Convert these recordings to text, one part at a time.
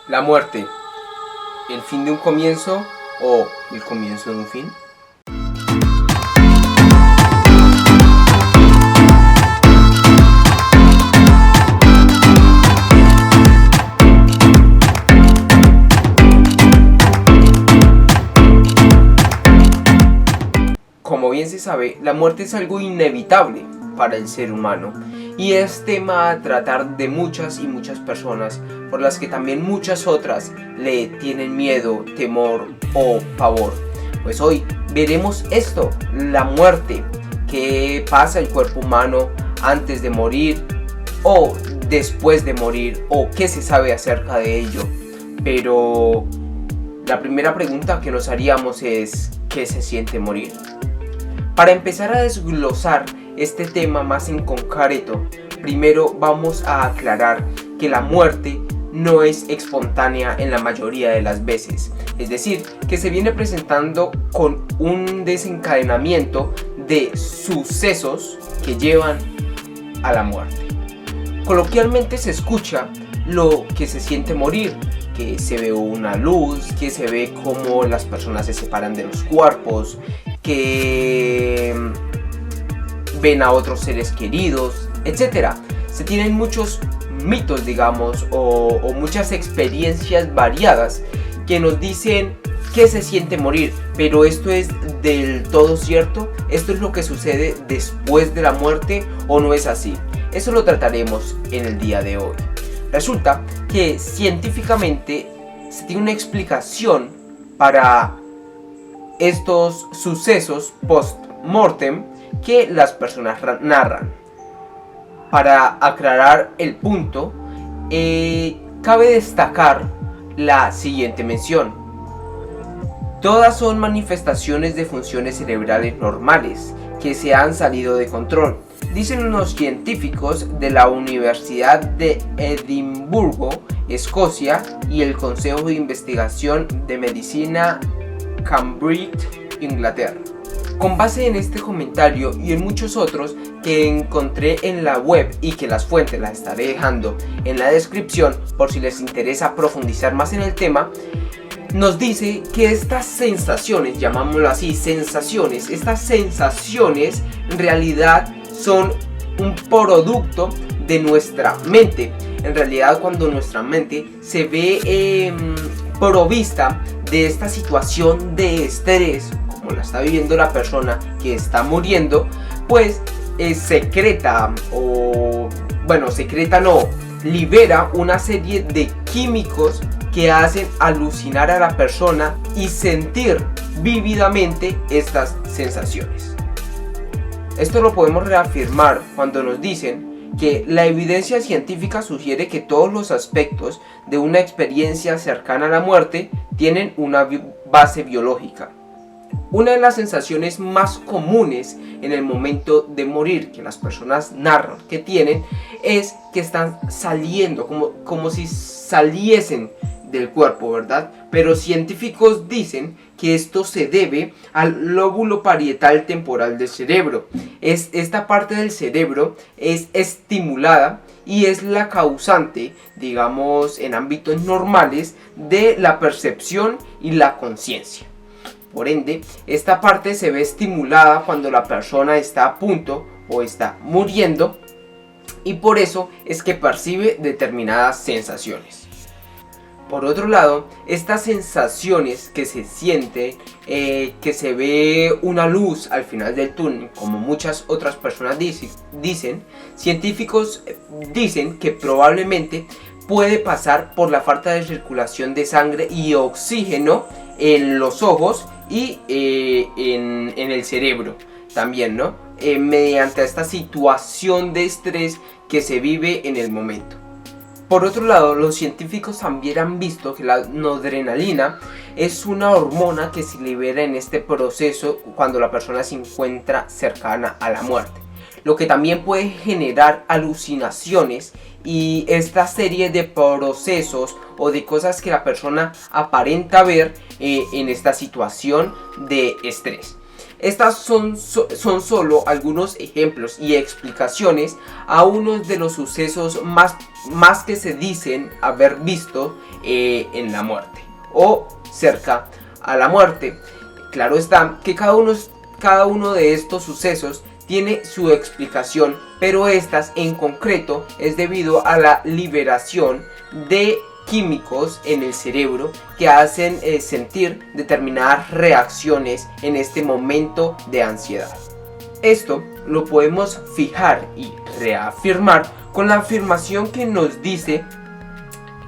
La muerte, ¿el fin de un comienzo o el comienzo de un fin? Como bien se sabe, la muerte es algo inevitable para el ser humano y es tema a tratar de muchas y muchas personas, por las que también muchas otras le tienen miedo, temor o pavor. Pues hoy veremos esto, la muerte, qué pasa el cuerpo humano antes de morir o después de morir, o qué se sabe acerca de ello. Pero la primera pregunta que nos haríamos es, ¿qué se siente morir? Para empezar a desglosar este tema más en concreto, primero vamos a aclarar que la muerte no es espontánea en la mayoría de las veces, es decir, que se viene presentando con un desencadenamiento de sucesos que llevan a la muerte. Coloquialmente se escucha lo que se siente morir, que se ve una luz, que se ve cómo las personas se separan de los cuerpos, que ven a otros seres queridos, etc. Se tienen muchos mitos, digamos, o muchas experiencias variadas que nos dicen que se siente morir, pero ¿esto es del todo cierto? ¿Esto es lo que sucede después de la muerte o no es así? Eso lo trataremos en el día de hoy. Resulta que científicamente se tiene una explicación para estos sucesos post-mortem que las personas narran. Para aclarar el punto, cabe destacar la siguiente mención. Todas son manifestaciones de funciones cerebrales normales que se han salido de control, dicen unos científicos de la Universidad de Edimburgo, Escocia, y el Consejo de Investigación de Medicina Cambridge, Inglaterra. Con base en este comentario y en muchos otros que encontré en la web y que las fuentes las estaré dejando en la descripción por si les interesa profundizar más en el tema, nos dice que estas sensaciones, llamámoslo así, estas sensaciones en realidad son un producto de nuestra mente. En realidad, cuando nuestra mente se ve provista de esta situación de estrés, como la está viviendo la persona que está muriendo, pues libera una serie de químicos que hacen alucinar a la persona y sentir vívidamente estas sensaciones. Esto lo podemos reafirmar cuando nos dicen que la evidencia científica sugiere que todos los aspectos de una experiencia cercana a la muerte tienen una base biológica. Una de las sensaciones más comunes en el momento de morir que las personas narran que tienen es que están saliendo, como si saliesen del cuerpo, ¿verdad? Pero científicos dicen que esto se debe al lóbulo parietal temporal del cerebro. Esta parte del cerebro es estimulada y es la causante, digamos, en ámbitos normales de la percepción y la conciencia. Por ende, esta parte se ve estimulada cuando la persona está a punto o está muriendo, y por eso es que percibe determinadas sensaciones. Por otro lado, estas sensaciones que se sienten, que se ve una luz al final del túnel, como muchas otras personas dicen, científicos dicen que probablemente puede pasar por la falta de circulación de sangre y oxígeno en los ojos y en el cerebro también, ¿no? Mediante esta situación de estrés que se vive en el momento. Por otro lado, los científicos también han visto que la noradrenalina es una hormona que se libera en este proceso cuando la persona se encuentra cercana a la muerte, lo que también puede generar alucinaciones y esta serie de procesos o de cosas que la persona aparenta ver en esta situación de estrés. Estas son solo algunos ejemplos y explicaciones a uno de los sucesos más que se dicen haber visto en la muerte o cerca a la muerte. Claro está que cada uno de estos sucesos tiene su explicación, pero estas en concreto es debido a la liberación de químicos en el cerebro que hacen sentir determinadas reacciones en este momento de ansiedad. Esto lo podemos fijar y reafirmar con la afirmación que nos dice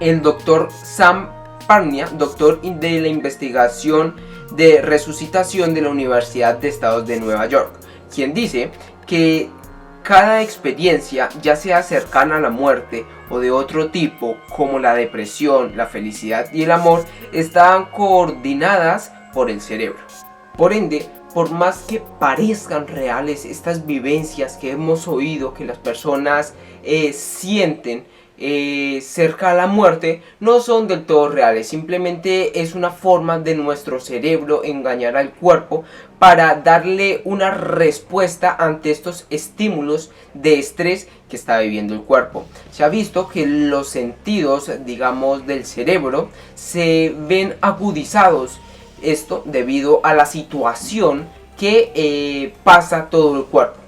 el doctor Sam Parnia, doctor de la investigación de resucitación de la Universidad de Estados de Nueva York, quien dice que cada experiencia, ya sea cercana a la muerte o de otro tipo, como la depresión, la felicidad y el amor, están coordinadas por el cerebro. Por ende, por más que parezcan reales estas vivencias que hemos oído que las personas sienten cerca a la muerte, no son del todo reales. Simplemente es una forma de nuestro cerebro engañar al cuerpo para darle una respuesta ante estos estímulos de estrés que está viviendo el cuerpo. Se ha visto que los sentidos, digamos, del cerebro se ven agudizados, esto debido a la situación que pasa todo el cuerpo.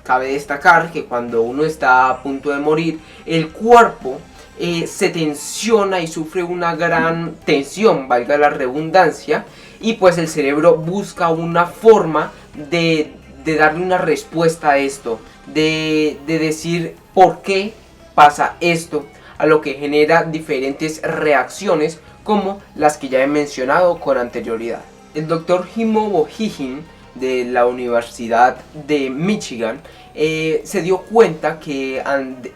Cabe destacar que cuando uno está a punto de morir, el cuerpo se tensiona y sufre una gran tensión, valga la redundancia, y pues el cerebro busca una forma de darle una respuesta a esto, de decir por qué pasa esto, a lo que genera diferentes reacciones como las que ya he mencionado con anterioridad. El doctor Himo Bohijin de la Universidad de Michigan se dio cuenta que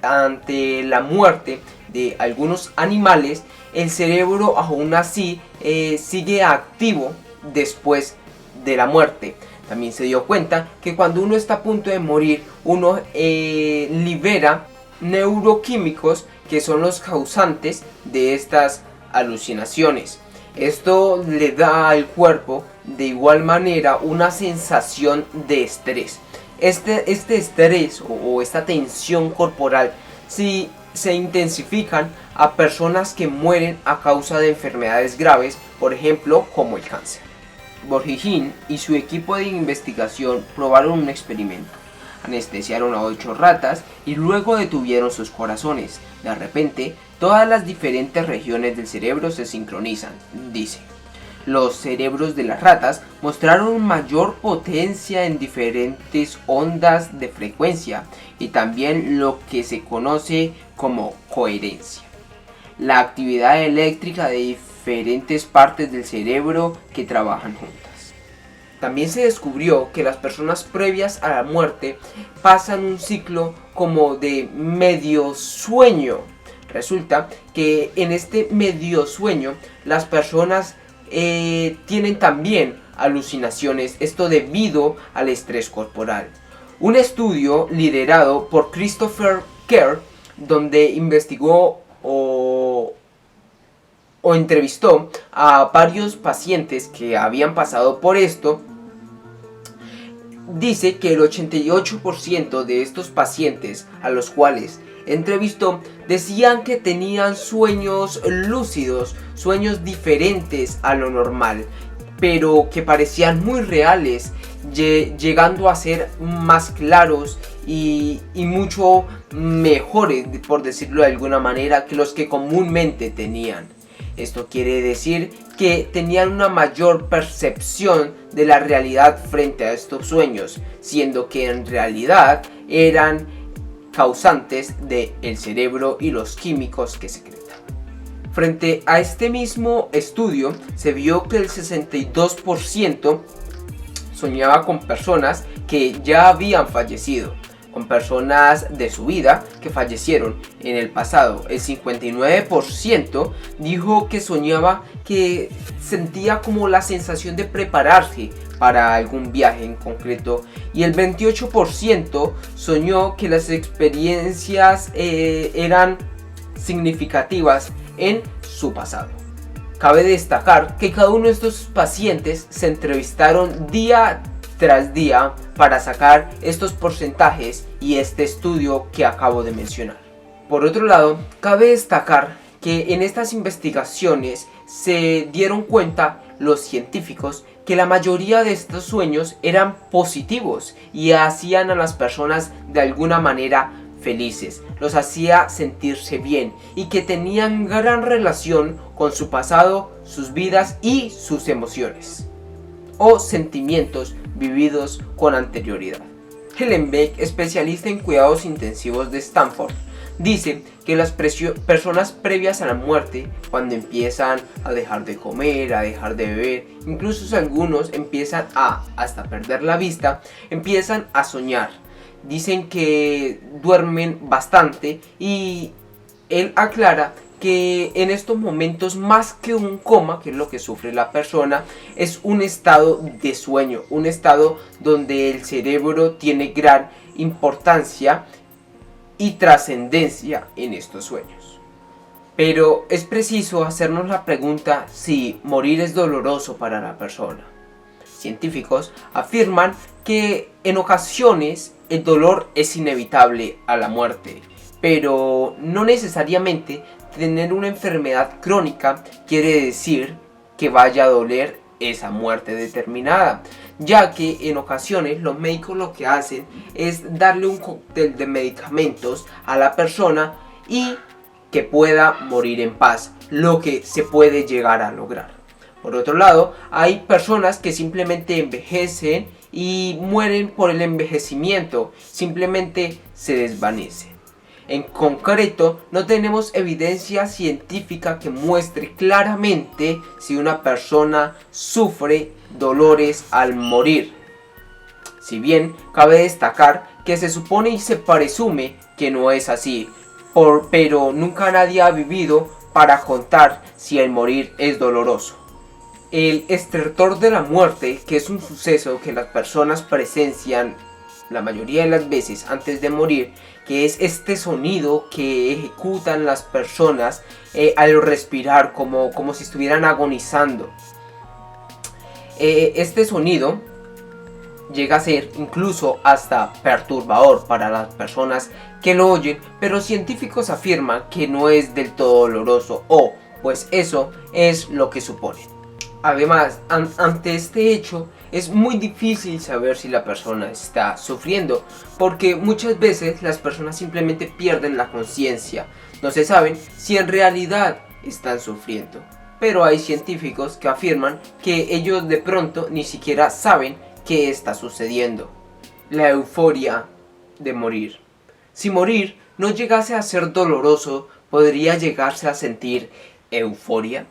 ante la muerte de algunos animales, el cerebro aún así sigue activo después de la muerte. También se dio cuenta que cuando uno está a punto de morir, uno libera neuroquímicos que son los causantes de estas alucinaciones. Esto le da al cuerpo de igual manera una sensación de estrés. Este estrés o esta tensión corporal si se intensifican a personas que mueren a causa de enfermedades graves, por ejemplo como el cáncer. Bohijin y su equipo de investigación probaron un experimento. Anestesiaron a 8 ratas y luego detuvieron sus corazones. De repente, todas las diferentes regiones del cerebro se sincronizan, dice. Los cerebros de las ratas mostraron mayor potencia en diferentes ondas de frecuencia y también lo que se conoce como coherencia. La actividad eléctrica de diferentes partes del cerebro que trabajan juntas. También se descubrió que las personas previas a la muerte pasan un ciclo como de medio sueño. Resulta que en este medio sueño las personas tienen también alucinaciones, esto debido al estrés corporal. Un estudio liderado por Christopher Kerr, donde investigó o entrevistó a varios pacientes que habían pasado por esto, dice que el 88% de estos pacientes a los cuales entrevistó decían que tenían sueños lúcidos, sueños diferentes a lo normal, pero que parecían muy reales, llegando a ser más claros y mucho mejores, por decirlo de alguna manera, que los que comúnmente tenían. Esto quiere decir que tenían una mayor percepción de la realidad frente a estos sueños, siendo que en realidad eran causantes del cerebro y los químicos que secretan. Frente a este mismo estudio se vio que el 62% soñaba con personas que ya habían fallecido, con personas de su vida que fallecieron en el pasado. El 59% dijo que soñaba, que sentía como la sensación de prepararse para algún viaje en concreto, y el 28% soñó que las experiencias eran significativas en su pasado. Cabe destacar que cada uno de estos pacientes se entrevistaron día tras día para sacar estos porcentajes y este estudio que acabo de mencionar. Por otro lado, cabe destacar que en estas investigaciones se dieron cuenta los científicos que la mayoría de estos sueños eran positivos y hacían a las personas de alguna manera felices, los hacía sentirse bien y que tenían gran relación con su pasado, sus vidas y sus emociones o sentimientos vividos con anterioridad. Helen Beck, especialista en cuidados intensivos de Stanford, dice que las personas previas a la muerte, cuando empiezan a dejar de comer, a dejar de beber, incluso si algunos empiezan a hasta perder la vista, empiezan a soñar. Dicen que duermen bastante y él aclara que en estos momentos, más que un coma, que es lo que sufre la persona, es un estado de sueño, un estado donde el cerebro tiene gran importancia y trascendencia en estos sueños. Pero es preciso hacernos la pregunta si morir es doloroso para la persona. Científicos afirman que en ocasiones el dolor es inevitable a la muerte, pero no necesariamente tener una enfermedad crónica quiere decir que vaya a doler esa muerte determinada, ya que en ocasiones los médicos lo que hacen es darle un cóctel de medicamentos a la persona y que pueda morir en paz, lo que se puede llegar a lograr. Por otro lado, hay personas que simplemente envejecen y mueren por el envejecimiento, simplemente se desvanecen. En concreto, no tenemos evidencia científica que muestre claramente si una persona sufre dolores al morir. Si bien cabe destacar que se supone y se presume que no es así, pero nunca nadie ha vivido para contar si el morir es doloroso. El estertor de la muerte, que es un suceso que las personas presencian la mayoría de las veces antes de morir, que es este sonido que ejecutan las personas al respirar como si estuvieran agonizando. Este sonido llega a ser incluso hasta perturbador para las personas que lo oyen, pero científicos afirman que no es del todo doloroso, o pues eso es lo que suponen. Además, ante este hecho, es muy difícil saber si la persona está sufriendo, porque muchas veces las personas simplemente pierden la conciencia. No se saben si en realidad están sufriendo. Pero hay científicos que afirman que ellos de pronto ni siquiera saben qué está sucediendo. La euforia de morir. Si morir no llegase a ser doloroso, ¿podría llegarse a sentir euforia?